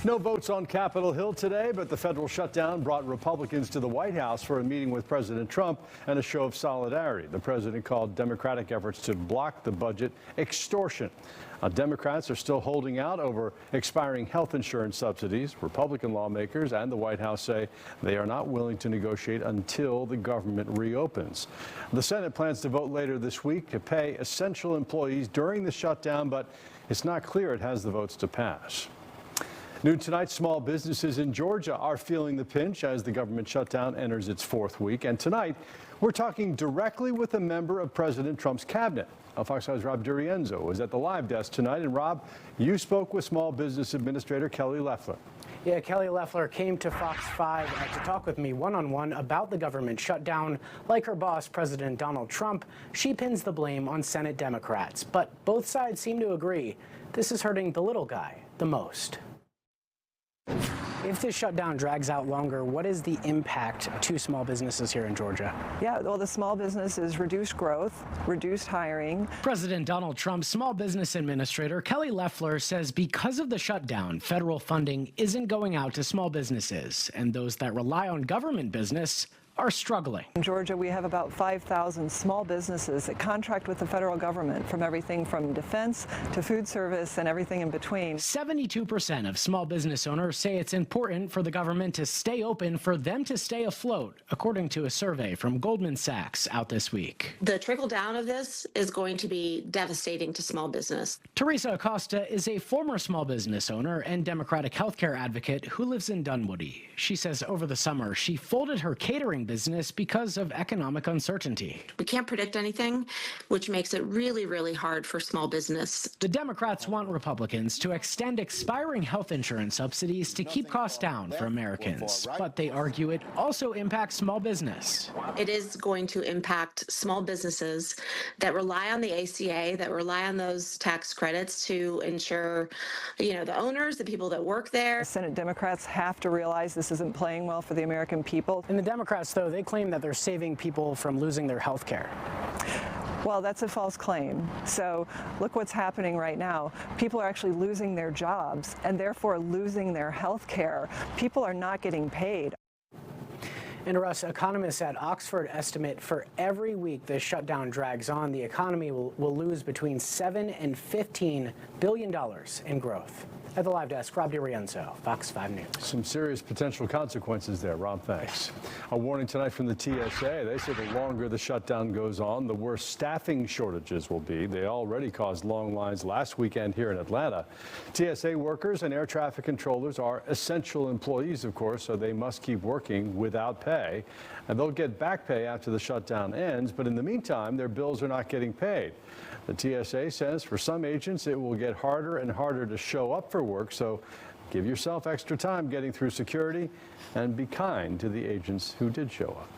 No votes on Capitol Hill today, but the federal shutdown brought Republicans to the White House for a meeting with President Trump and a show of solidarity. The president called Democratic efforts to block the budget extortion. Democrats are still holding out over expiring health insurance subsidies. Republican lawmakers and the White House say they are not willing to negotiate until the government reopens. The Senate plans to vote later this week to pay essential employees during the shutdown, but it's not clear it has the votes to pass. New tonight, small businesses in Georgia are feeling the pinch as the government shutdown enters its fourth week. And tonight, we're talking directly with a member of President Trump's cabinet. Fox 5's Rob DiRienzo was at the live desk tonight. And Rob, you spoke with Small Business Administrator Kelly Loeffler. Yeah, Kelly Loeffler came to Fox 5 to talk with me one-on-one about the government shutdown. Like her boss, President Donald Trump, she pins the blame on Senate Democrats. But both sides seem to agree this is hurting the little guy the most. If this shutdown drags out longer, what is the impact to small businesses here in Georgia? Yeah, well, the small businesses reduced growth, reduced hiring. President Donald Trump's Small Business Administrator Kelly Loeffler says because of the shutdown, federal funding isn't going out to small businesses, and those that rely on government business are struggling. In Georgia, we have about 5,000 small businesses that contract with the federal government, from everything from defense to food service and everything in between. 72% of small business owners say it's important for the government to stay open for them to stay afloat, according to a survey from Goldman Sachs out this week. The trickle down of this is going to be devastating to small business. Teresa Acosta is a former small business owner and Democratic healthcare advocate who lives in Dunwoody. She says over the summer, she folded her catering business because of economic uncertainty. We can't predict anything, which makes it really, really hard for small business. The Democrats want Republicans to extend expiring health insurance subsidies to keep costs down for Americans, but they argue it also impacts small business. It is going to impact small businesses that rely on the ACA, that rely on those tax credits to ensure, the owners, the people that work there. Senate Democrats have to realize this isn't playing well for the American people. And the Democrats, though, they claim that they're saving people from losing their health care. Well, that's a false claim. So look what's happening right now. People are actually losing their jobs and therefore losing their health care. People are not getting paid. And Russ, economists at Oxford estimate for every week this shutdown drags on, the economy will lose between $7 and $15 billion in growth. At the live desk, Rob DiRienzo, Fox 5 News. Some serious potential consequences there, Rob. Thanks. A warning tonight from the TSA. They say the longer the shutdown goes on, the worse staffing shortages will be. They already caused long lines last weekend here in Atlanta. TSA workers and air traffic controllers are essential employees, of course, so they must keep working without pay. And they'll get back pay after the shutdown ends, but in the meantime, their bills are not getting paid. The TSA says for some agents, it will get harder and harder to show up for work, so give yourself extra time getting through security and be kind to the agents who did show up.